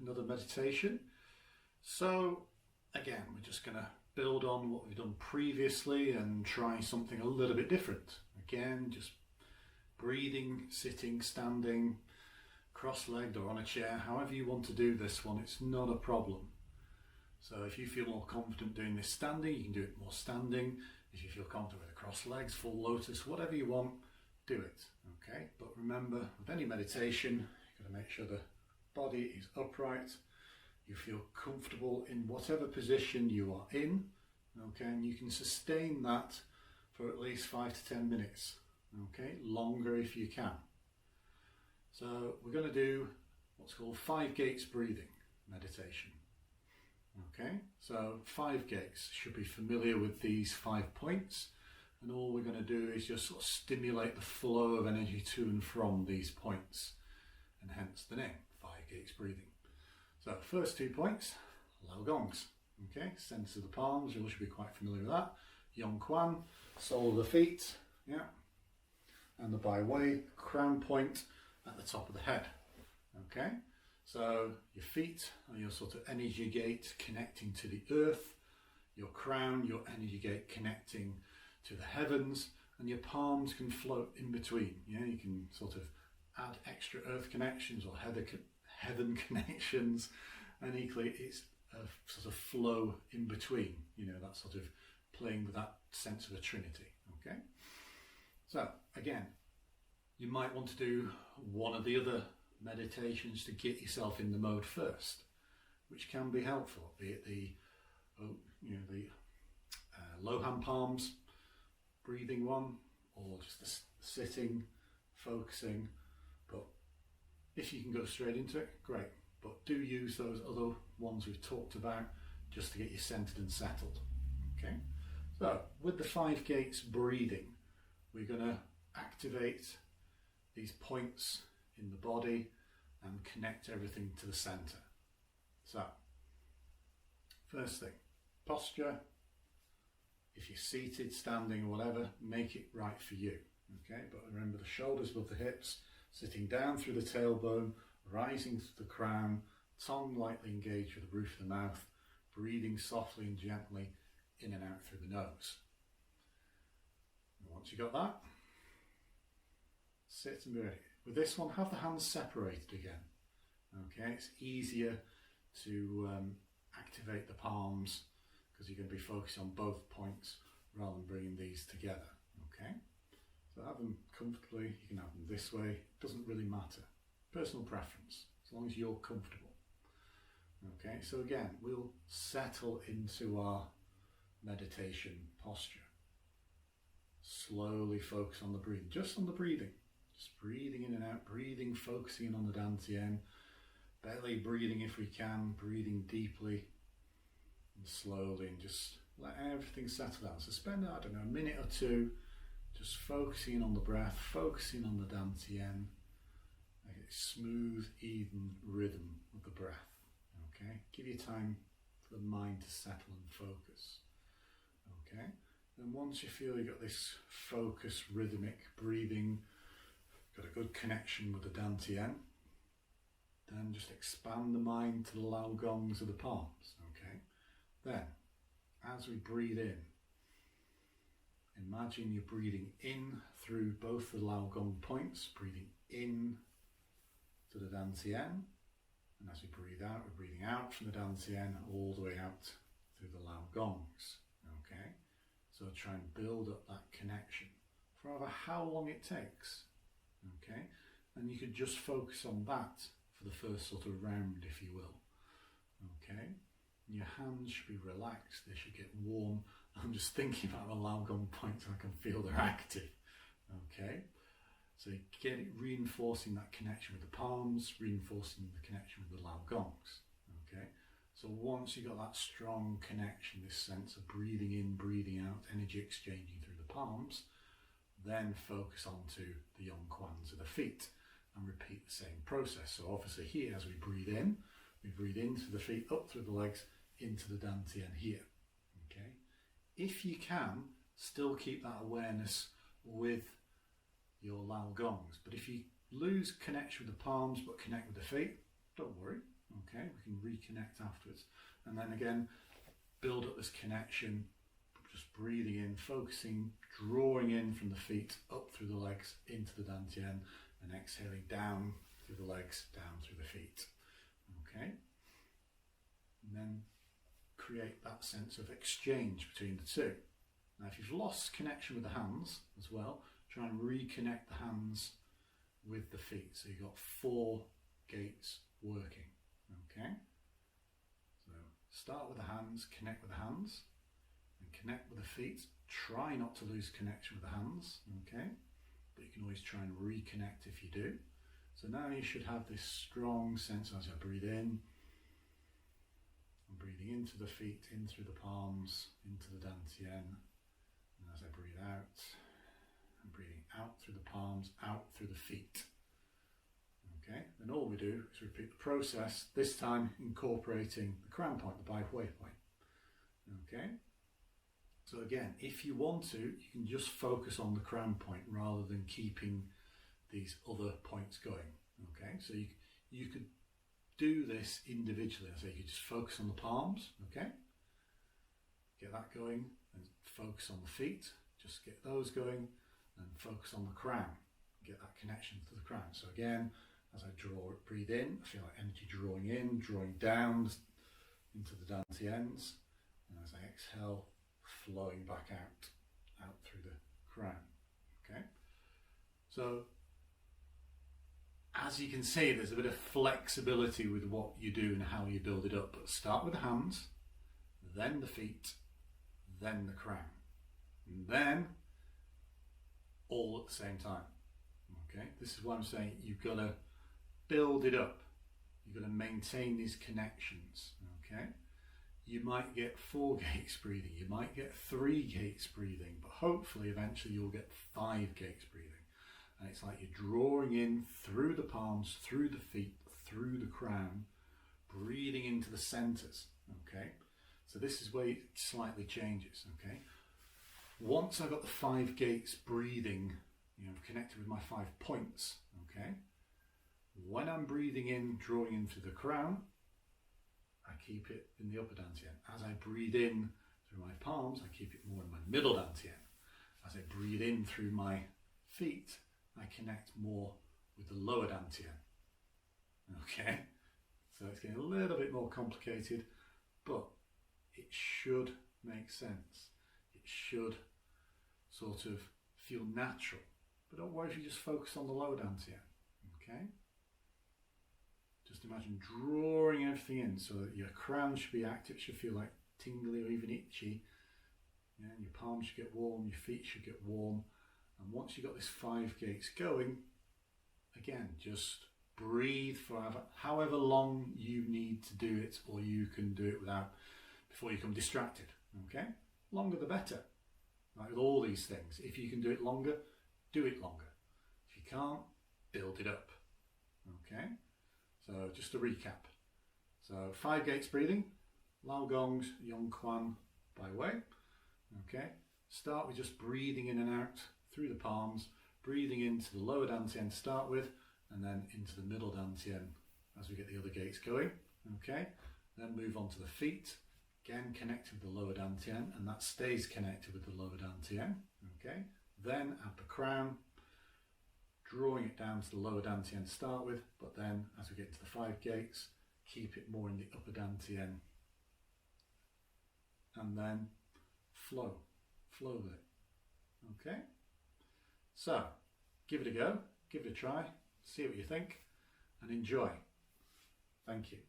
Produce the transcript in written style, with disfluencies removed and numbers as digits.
another meditation. So again, we're just going to build on what we've done previously and try something a little bit different. Again, just breathing, sitting, standing, cross-legged or on a chair, however you want to do this one, it's not a problem. So if you feel more confident doing this standing, you can do it more standing. If you feel confident with the cross legs, full lotus, whatever you want, do it. Okay, but remember, with any meditation, you've got to make sure the body is upright. You feel comfortable in whatever position you are in. Okay, and you can sustain that for at least 5 to 10 minutes. Okay, longer if you can. So we're going to do what's called 5 gates breathing meditation. Okay, so 5 gates, should be familiar with these 5 points, and all we're going to do is just sort of stimulate the flow of energy to and from these points, and hence the name, 5 gates breathing. So first 2 points, Lao Gongs. Okay, centers of the palms, you all should be quite familiar with that. Yong Quan, sole of the feet, yeah, and the Bai Wei, crown point at the top of the head. Okay. So your feet are your sort of energy gate connecting to the earth, your crown, your energy gate connecting to the heavens, and your palms can float in between. Yeah, you can sort of add extra earth connections or heaven connections, and equally it's a sort of flow in between, you know, that sort of playing with that sense of a trinity. Okay, so again, you might want to do one of the other meditations to get yourself in the mode first, which can be helpful, be it the low hand palms breathing one, or just the sitting, focusing. But if you can go straight into it, great, but do use those other ones we've talked about just to get you centered and settled. Okay, so with the 5 gates breathing, we're going to activate these points in the body and connect everything to the center. So first thing, posture. If you're seated, standing, whatever, make it right for you. Okay, but remember the shoulders above the hips, sitting down through the tailbone, rising to the crown, tongue lightly engaged with the roof of the mouth, breathing softly and gently in and out through the nose. And once you got that, sit and be ready. With this one, have the hands separated again. Okay, it's easier to activate the palms because you're going to be focusing on both points rather than bringing these together. Okay, so have them comfortably. You can have them this way. It doesn't really matter. Personal preference, as long as you're comfortable. Okay, so again, we'll settle into our meditation posture. Slowly focus on the breathing, just on the breathing. Just breathing in and out, breathing, focusing on the dantian, belly breathing if we can, breathing deeply and slowly, and just let everything settle down. So spend, I don't know, a minute or two just focusing on the breath, focusing on the dantian, make it smooth, even rhythm of the breath. Okay, give you time for the mind to settle and focus. Okay, and once you feel you've got this focused, rhythmic breathing, got a good connection with the dantian, then just expand the mind to the Lao Gongs of the palms. Okay, then as we breathe in, imagine you're breathing in through both the Lao Gong points, breathing in to the dantian, and as we breathe out, we're breathing out from the dantian all the way out through the Lao Gongs. Okay, so try and build up that connection for over how long it takes. Okay, and you could just focus on that for the first sort of round, if you will. Okay, and your hands should be relaxed, they should get warm. I'm just thinking about the Lao Gong points, I can feel they're active. Okay, so get it reinforcing that connection with the palms, reinforcing the connection with the Lao Gongs. Okay, so once you've got that strong connection, this sense of breathing in, breathing out, energy exchanging through the palms, then focus onto the Yong Quans of the feet and repeat the same process. So obviously here, as we breathe in through the feet, up through the legs, into the dantian here. Okay, if you can, still keep that awareness with your Lao Gongs. But if you lose connection with the palms but connect with the feet, don't worry. Okay, we can reconnect afterwards. And then again, build up this connection, just breathing in, focusing, drawing in from the feet, up through the legs, into the dantian, and exhaling down through the legs, down through the feet. Okay, and then create that sense of exchange between the two. Now if you've lost connection with the hands as well, try and reconnect the hands with the feet. So you've got 4 gates working. Okay, so start with the hands, connect with the hands, and connect with the feet. Try not to lose connection with the hands, okay, but you can always try and reconnect if you do. So now you should have this strong sense as I breathe in. I'm breathing into the feet, in through the palms, into the dantian, and as I breathe out, I'm breathing out through the palms, out through the feet. Okay, then all we do is repeat the process, this time incorporating the crown point, the Bai Hui point. Okay, so again, if you want to, you can just focus on the crown point rather than keeping these other points going. Okay, so you could do this individually. So you could just focus on the palms, okay, get that going, and focus on the feet, just get those going, and focus on the crown, get that connection to the crown. So again, as I breathe in, I feel like energy drawing in, drawing down into the dantians, and as I exhale, flowing back out through the crown. Okay, so as you can see, there's a bit of flexibility with what you do and how you build it up. But start with the hands, then the feet, then the crown, and then all at the same time. Okay, this is what I'm saying. You've got to build it up. You've got to maintain these connections. Okay, you might get 4 gates breathing, you might get 3 gates breathing, but hopefully eventually you'll get 5 gates breathing. And it's like you're drawing in through the palms, through the feet, through the crown, breathing into the centers. Okay, so this is where it slightly changes. Okay, once I've got the 5 gates breathing, connected with my 5 points. Okay, when I'm breathing in, drawing in through the crown, I keep it in the upper dantian. As I breathe in through my palms, I keep it more in my middle dantian. As I breathe in through my feet, I connect more with the lower dantian. Okay, so it's getting a little bit more complicated, but it should make sense. It should sort of feel natural. But don't worry if you just focus on the lower dantian. Okay, just imagine drawing everything in so that your crown should be active. It should feel like tingly or even itchy. Yeah, and your palms should get warm, your feet should get warm. And once you've got this 5 gates going, again, just breathe for however long you need to do it, or you can do it before you become distracted. Okay, longer the better. Like with all these things, if you can do it longer, do it longer. If you can't, build it up. Okay, so just to recap. So 5 gates breathing, Lao Gongs, Yong Quan, Bai Wei. Okay, start with just breathing in and out through the palms, breathing into the lower dantian to start with, and then into the middle dantian as we get the other gates going. Okay, then move on to the feet, again connected with the lower dantian, and that stays connected with the lower dantian. Okay, then add the crown, drawing it down to the lower dantian to start with, but then as we get to the 5 gates, keep it more in the upper dantian, and then flow with it. Okay, so give it a go, give it a try, see what you think, and enjoy. Thank you.